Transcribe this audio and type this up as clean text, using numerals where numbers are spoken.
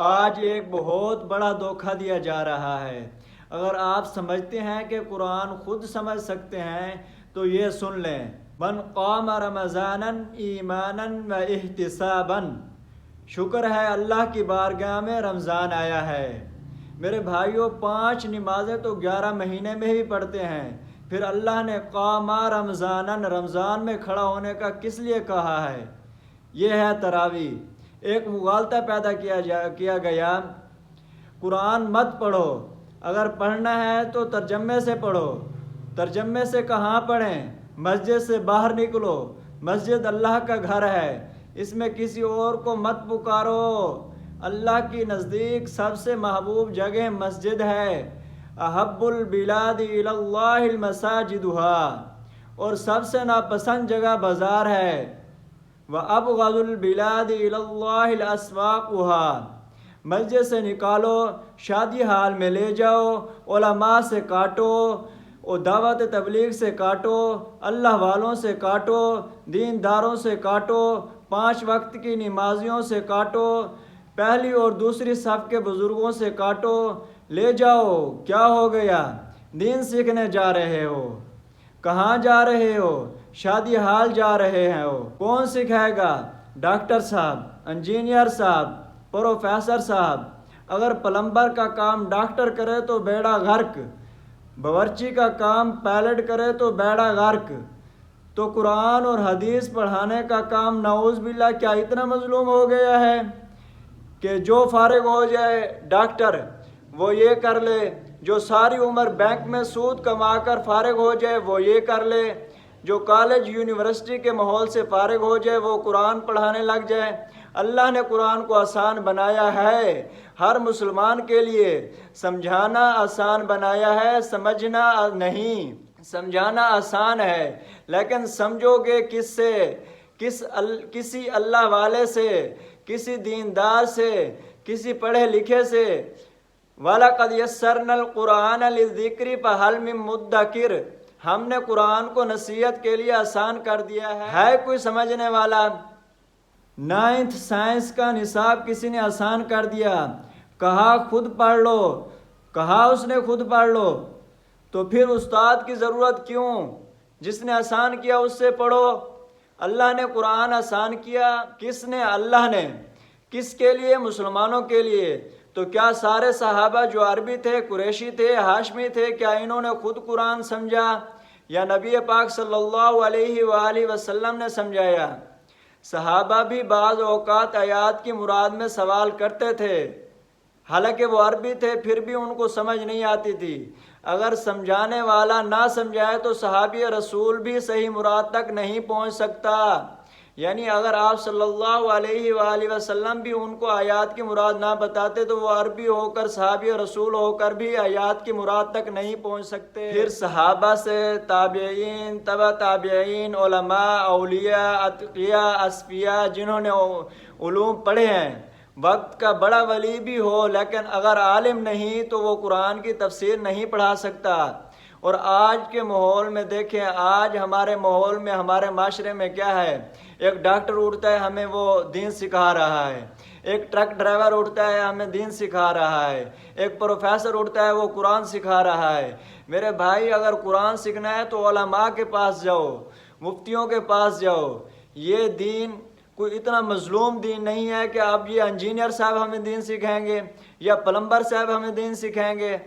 آج ایک بہت بڑا دھوکہ دیا جا رہا ہے۔ اگر آپ سمجھتے ہیں کہ قرآن خود سمجھ سکتے ہیں تو یہ سن لیں، من قام رمضانا ایمانا و احتسابا، شکر ہے اللہ کی بارگاہ میں رمضان آیا ہے۔ میرے بھائیوں، 5 نمازیں تو 11 مہینے میں ہی پڑھتے ہیں، پھر اللہ نے قام رمضانا، رمضان میں کھڑا ہونے کا کس لیے کہا ہے؟ یہ ہے تراویح۔ ایک مغالطہ پیدا کیا گیا، قرآن مت پڑھو، اگر پڑھنا ہے تو ترجمے سے پڑھو۔ ترجمے سے کہاں پڑھیں؟ مسجد سے باہر نکلو، مسجد اللہ کا گھر ہے، اس میں کسی اور کو مت پکارو۔ اللہ کے نزدیک سب سے محبوب جگہ مسجد ہے، احب البلاد الی اللہ المساجدها، اور سب سے ناپسند جگہ بازار ہے، وَأَبْغَضُ الْبِلَادِ إِلَى اللَّهِ الْأَسْوَاقُهَا، مسجد سے نکالو، شادی حال میں لے جاؤ، علماء سے کاٹو، اور دعوت تبلیغ سے کاٹو، اللہ والوں سے کاٹو، دینداروں سے کاٹو، 5 وقت کی نمازیوں سے کاٹو، پہلی اور دوسری صف کے بزرگوں سے کاٹو، لے جاؤ۔ کیا ہو گیا؟ دین سیکھنے جا رہے ہو؟ کہاں جا رہے ہو؟ شادی حال جا رہے ہو؟ کون سکھائے گا؟ ڈاکٹر صاحب، انجینئر صاحب، پروفیسر صاحب۔ اگر پلمبر کا کام ڈاکٹر کرے تو بیڑا غرق، باورچی کا کام پائلٹ کرے تو بیڑا غرق، تو قرآن اور حدیث پڑھانے کا کام نعوذ باللہ کیا اتنا مظلوم ہو گیا ہے کہ جو فارغ ہو جائے ڈاکٹر وہ یہ کر لے، جو ساری عمر بینک میں سود کما کر فارغ ہو جائے وہ یہ کر لے، جو کالج یونیورسٹی کے ماحول سے فارغ ہو جائے وہ قرآن پڑھانے لگ جائے؟ اللہ نے قرآن کو آسان بنایا ہے ہر مسلمان کے لیے، سمجھانا آسان بنایا ہے، سمجھنا نہیں۔ سمجھانا آسان ہے لیکن سمجھو گے کس سے؟ کسی اللہ والے سے، کسی دیندار سے، کسی پڑھے لکھے سے۔ وَلَقَدْ يَسَّرْنَا الْقُرْآنَ لِلذِّكْرِ فَهَلْ مِن مُّدَّكِرٍ، ہم نے قرآن کو نصیحت کے لیے آسان کر دیا ہے کوئی سمجھنے والا؟ 9th سائنس کا نصاب کسی نے آسان کر دیا، کہا خود پڑھ لو، کہا اس نے خود پڑھ لو، تو پھر استاد کی ضرورت کیوں؟ جس نے آسان کیا اس سے پڑھو۔ اللہ نے قرآن آسان کیا، کس نے؟ اللہ نے۔ کس کے لیے؟ مسلمانوں کے لیے۔ تو کیا سارے صحابہ جو عربی تھے، قریشی تھے، ہاشمی تھے، کیا انہوں نے خود قرآن سمجھا یا نبی پاک صلی اللہ علیہ وآلہ وسلم نے سمجھایا؟ صحابہ بھی بعض اوقات آیات کی مراد میں سوال کرتے تھے، حالانکہ وہ عربی تھے، پھر بھی ان کو سمجھ نہیں آتی تھی۔ اگر سمجھانے والا نہ سمجھائے تو صحابی رسول بھی صحیح مراد تک نہیں پہنچ سکتا۔ یعنی اگر آپ صلی اللہ علیہ وآلہ وسلم بھی ان کو آیات کی مراد نہ بتاتے تو وہ عربی ہو کر صحابی رسول ہو کر بھی آیات کی مراد تک نہیں پہنچ سکتے۔ پھر صحابہ سے تابعین، تبع تابعین، علماء، اولیاء، اتقیاء، اصفیاء، جنہوں نے علوم پڑھے ہیں، وقت کا بڑا ولی بھی ہو لیکن اگر عالم نہیں تو وہ قرآن کی تفسیر نہیں پڑھا سکتا۔ اور آج کے ماحول میں دیکھیں، آج ہمارے ماحول میں، ہمارے معاشرے میں کیا ہے؟ ایک ڈاکٹر اٹھتا ہے ہمیں وہ دین سکھا رہا ہے، ایک ٹرک ڈرائیور اٹھتا ہے ہمیں دین سکھا رہا ہے، ایک پروفیسر اٹھتا ہے وہ قرآن سکھا رہا ہے۔ میرے بھائی، اگر قرآن سیکھنا ہے تو علماء کے پاس جاؤ، مفتیوں کے پاس جاؤ۔ یہ دین کوئی اتنا مظلوم دین نہیں ہے کہ اب یہ انجینئر صاحب ہمیں دین سکھائیں گے یا پلمبر صاحب ہمیں دین سکھائیں گے۔